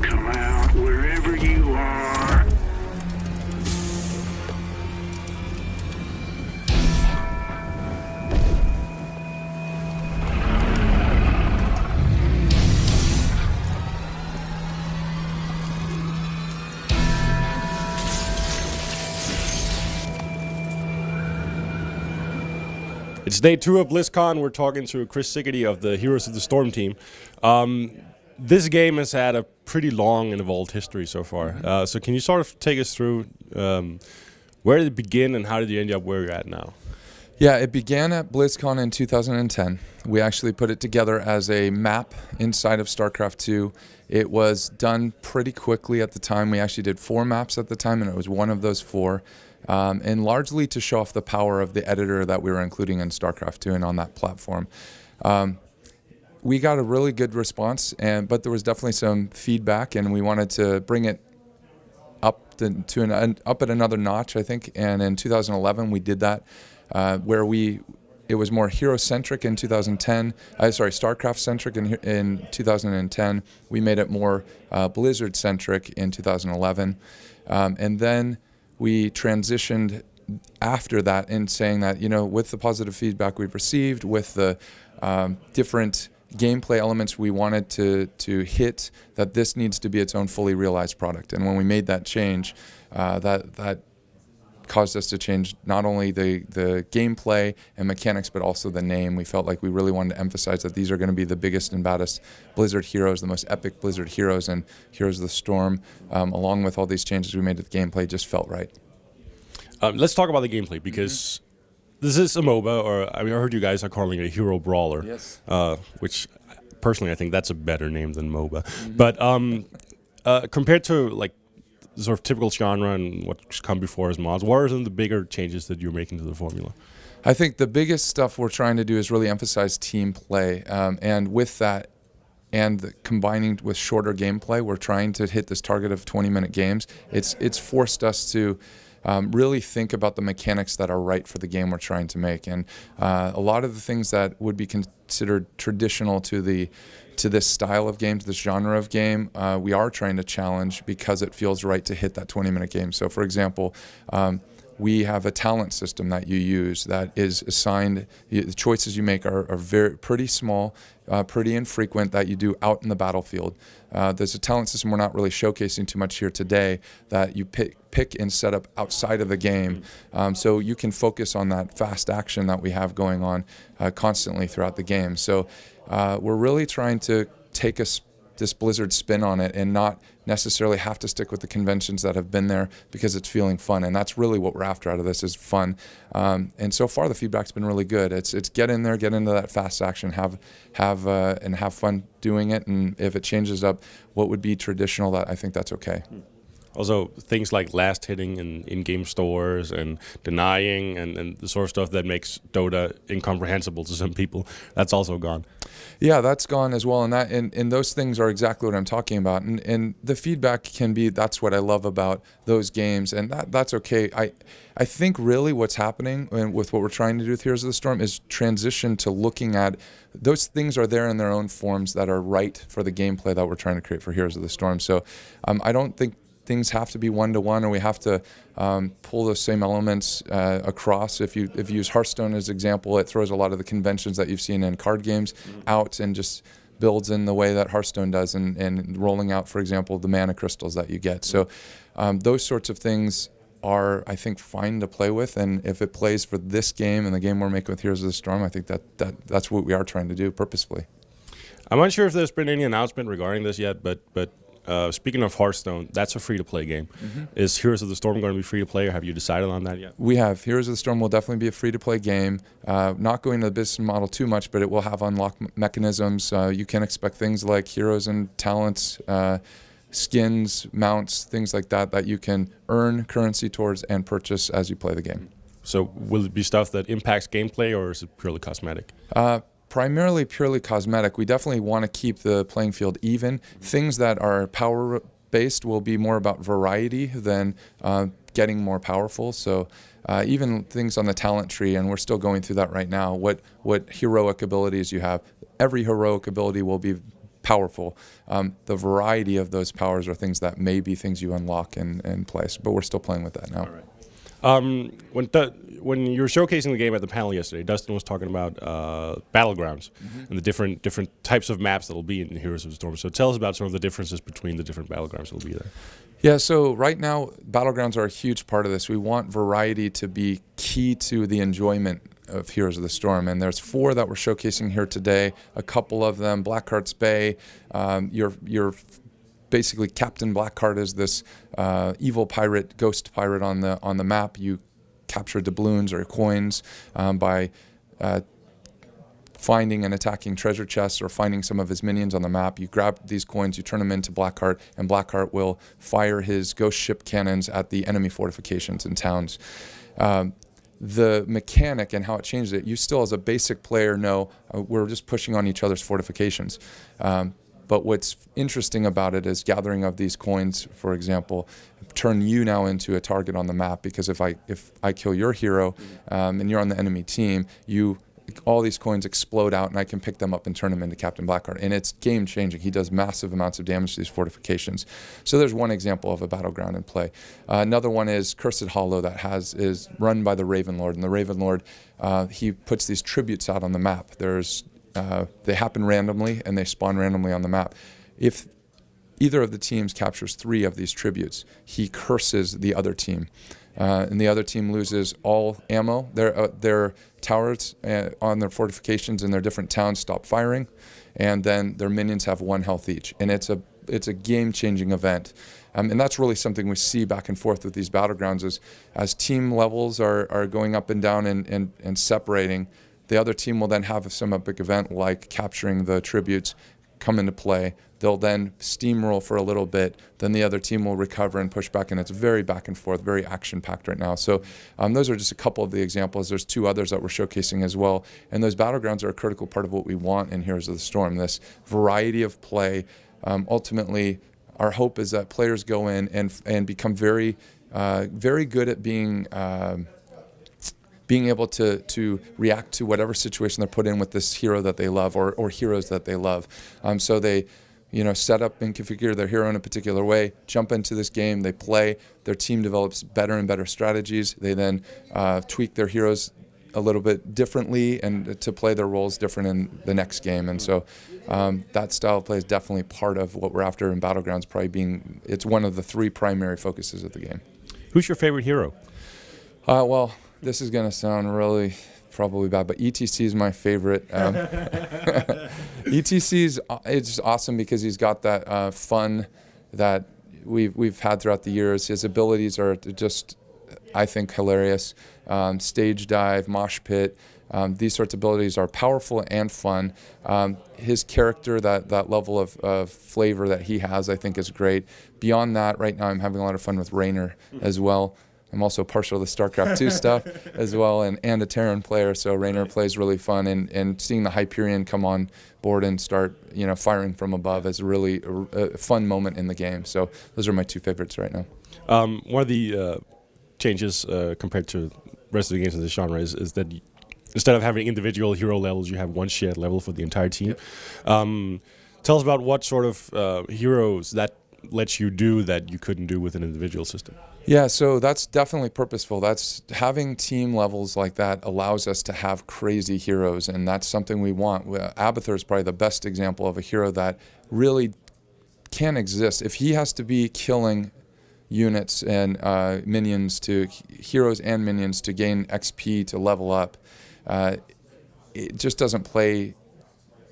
Come out, wherever you are. It's day 2 of BlizzCon. We're talking to Chris Sigaty of the Heroes of the Storm team. This game has had a pretty long and evolved history so far. So can you sort of take us through where did it begin and how did you end up where you're at now? Yeah, it began at BlizzCon in 2010. We actually put it together as a map inside of Starcraft II. It was done pretty quickly at the time. We actually did 4 maps at the time, and it was one of those 4. And largely to show off the power of the editor that we were including in Starcraft II and on that platform. We got a really good response, but there was definitely some feedback, and we wanted to bring it up up at another notch, I think. And in 2011, we did that, where it was more hero-centric in 2010. Starcraft-centric in 2010. We made it more Blizzard-centric in 2011, and then we transitioned after that in saying that, with the positive feedback we've received, with the different gameplay elements we wanted to hit, that this needs to be its own fully realized product. And when we made that change, that caused us to change not only the gameplay and mechanics, but also the name. We felt like we really wanted to emphasize that these are going to be the biggest and baddest Blizzard heroes, the most epic Blizzard heroes, and Heroes of the Storm, along with all these changes we made to the gameplay, just felt right. Let's talk about the gameplay, because this is a MOBA, or I heard you guys are calling it a hero brawler, yes. Which personally I think that's a better name than MOBA. But compared to like the sort of typical genre and what's come before as mods, what are some of the bigger changes that you're making to the formula? I think the biggest stuff we're trying to do is really emphasize team play, and with that, and combining with shorter gameplay, we're trying to hit this target of 20-minute games. It's forced us to really think about the mechanics that are right for the game we're trying to make, and a lot of the things that would be considered traditional to this style of game, to this genre of game, we are trying to challenge because it feels right to hit that 20-minute game. So, for example, we have a talent system that you use that is assigned. The choices you make are pretty small, pretty infrequent, that you do out in the battlefield. There's a talent system we're not really showcasing too much here today that you pick and set up outside of the game, so you can focus on that fast action that we have going on constantly throughout the game. So we're really trying to take this Blizzard spin on it and not necessarily have to stick with the conventions that have been there, because it's feeling fun, and that's really what we're after out of this, is fun. And so far the feedback's been really good. It's get in there, get into that fast action, have fun doing it, and if it changes up what would be traditional, I think that's okay. Also, things like last hitting in in-game stores and denying and the sort of stuff that makes Dota incomprehensible to some people, that's also gone. Yeah, that's gone as well, and those things are exactly what I'm talking about. And the feedback can be, that's what I love about those games, and that's okay. I think really what's happening with what we're trying to do with Heroes of the Storm is transition to looking at those things are there in their own forms that are right for the gameplay that we're trying to create for Heroes of the Storm. So I don't think things have to be one-to-one, or we have to pull those same elements across. If you use Hearthstone as an example, it throws a lot of the conventions that you've seen in card games out and just builds in the way that Hearthstone does, and rolling out, for example, the mana crystals that you get. So those sorts of things are, I think, fine to play with, and if it plays for this game and the game we're making with Heroes of the Storm, I think that's what we are trying to do purposefully. I'm not sure if there's been any announcement regarding this yet, but speaking of Hearthstone, that's a free-to-play game. Is Heroes of the Storm going to be free-to-play, or have you decided on that yet? We have. Heroes of the Storm will definitely be a free-to-play game. Not going to the business model too much, but it will have unlock mechanisms. You can expect things like heroes and talents, skins, mounts, things like that you can earn currency towards and purchase as you play the game. So will it be stuff that impacts gameplay, or is it purely cosmetic? Primarily purely cosmetic. We definitely want to keep the playing field even. Things that are power based will be more about variety than getting more powerful. So even things on the talent tree, and we're still going through that right now, what heroic abilities you have. Every heroic ability will be powerful. The variety of those powers are things that may be things you unlock and place, but we're still playing with that now. All right. When you were showcasing the game at the panel yesterday, Dustin was talking about Battlegrounds and the different types of maps that will be in Heroes of the Storm. So tell us about sort of the differences between the different Battlegrounds that will be there. Yeah, so right now, Battlegrounds are a huge part of this. We want variety to be key to the enjoyment of Heroes of the Storm, and there's 4 that we're showcasing here today. A couple of them, Blackheart's Bay, your basically Captain Blackheart is this evil pirate, ghost pirate on the map. You capture doubloons or coins by finding and attacking treasure chests or finding some of his minions on the map. You grab these coins, you turn them into Blackheart, and Blackheart will fire his ghost ship cannons at the enemy fortifications and towns. The mechanic and how it changes it, you still as a basic player know we're just pushing on each other's fortifications. But what's interesting about it is gathering of these coins, for example, turn you now into a target on the map, because if I kill your hero and you're on the enemy team, all these coins explode out, and I can pick them up and turn them into Captain Blackheart. And it's game-changing. He does massive amounts of damage to these fortifications. So there's one example of a battleground in play. Another one is Cursed Hollow that is run by the Raven Lord. And the Raven Lord, he puts these tributes out on the map. They happen randomly, and they spawn randomly on the map. If either of the teams captures 3 of these tributes, he curses the other team. And the other team loses all ammo. Their towers on their fortifications in their different towns stop firing, and then their minions have 1 health each. And it's a game-changing event. And that's really something we see back and forth with these battlegrounds as team levels are going up and down and separating. The other team will then have some epic event like capturing the tributes come into play. They'll then steamroll for a little bit, then the other team will recover and push back, and it's very back and forth, very action-packed right now. So those are just a couple of the examples. There's 2 others that we're showcasing as well, and those battlegrounds are a critical part of what we want in Heroes of the Storm, this variety of play. Ultimately, our hope is that players go in and become very good at being able to react to whatever situation they're put in with this hero that they love or heroes that they love. So they set up and configure their hero in a particular way, jump into this game, they play, their team develops better and better strategies. They then tweak their heroes a little bit differently and to play their roles different in the next game. And so that style of play is definitely part of what we're after in Battlegrounds, it's one of the 3 primary focuses of the game. Who's your favorite hero? Well, this is going to sound really probably bad, but ETC is my favorite. ETC it's awesome because he's got that fun that we've had throughout the years. His abilities are just, I think, hilarious. Stage dive, mosh pit, these sorts of abilities are powerful and fun. His character, that level of flavor that he has, I think is great. Beyond that, right now I'm having a lot of fun with Raynor as well. I'm also partial to Starcraft II stuff as well, and a Terran player, so Raynor plays really fun, and seeing the Hyperion come on board and start firing from above is really a fun moment in the game. So those are my 2 favorites right now. One of the changes compared to the rest of the games in this genre is that instead of having individual hero levels, you have one shared level for the entire team. Yep. Tell us about what sort of heroes that lets you do that you couldn't do with an individual system. Yeah, so that's definitely purposeful. That's having team levels like that allows us to have crazy heroes, and that's something we want. Abathur is probably the best example of a hero that really can exist. If he has to be killing units and heroes and minions to gain XP to level up, it just doesn't play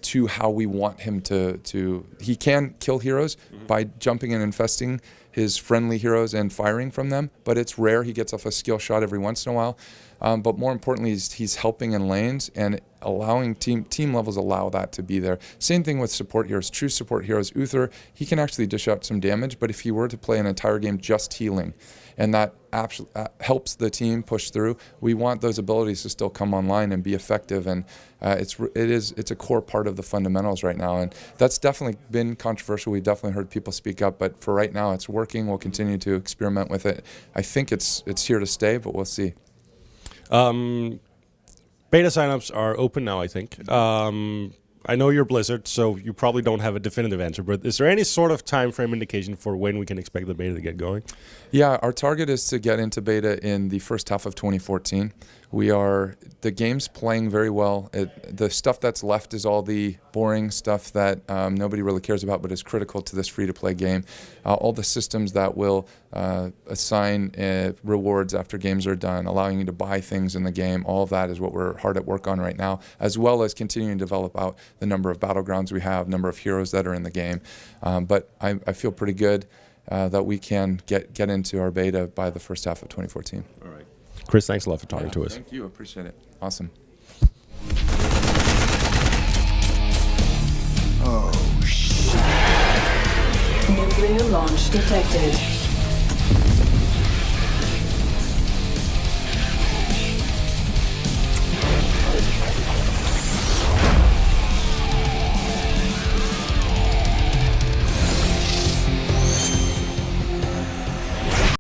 to how we want him to. He can kill heroes by jumping and infesting his friendly heroes and firing from them, but it's rare. He gets off a skill shot every once in a while. but more importantly, he's helping in lanes and allowing team levels allow that to be there. Same thing with support heroes. True support heroes, Uther, he can actually dish out some damage, but if he were to play an entire game just healing, and that helps the team push through, we want those abilities to still come online and be effective, and it's a core part of the fundamentals right now, and that's definitely been controversial. We've definitely heard people speak up, but for right now it's working. We'll continue to experiment with it. I think it's here to stay, but we'll see. Beta signups are open now, I think. I know you're Blizzard, so you probably don't have a definitive answer, but is there any sort of time frame indication for when we can expect the beta to get going? Yeah, our target is to get into beta in the first half of 2014. The game's playing very well. The stuff that's left is all the boring stuff that nobody really cares about, but is critical to this free-to-play game. All the systems that will assign rewards after games are done, allowing you to buy things in the game, all of that is what we're hard at work on right now, as well as continuing to develop out the number of Battlegrounds we have, number of heroes that are in the game. But I feel pretty good that we can get into our beta by the first half of 2014. All right. Chris, thanks a lot for talking to us. Thank you. Appreciate it. Awesome. Oh, shit. Nuclear launch detected.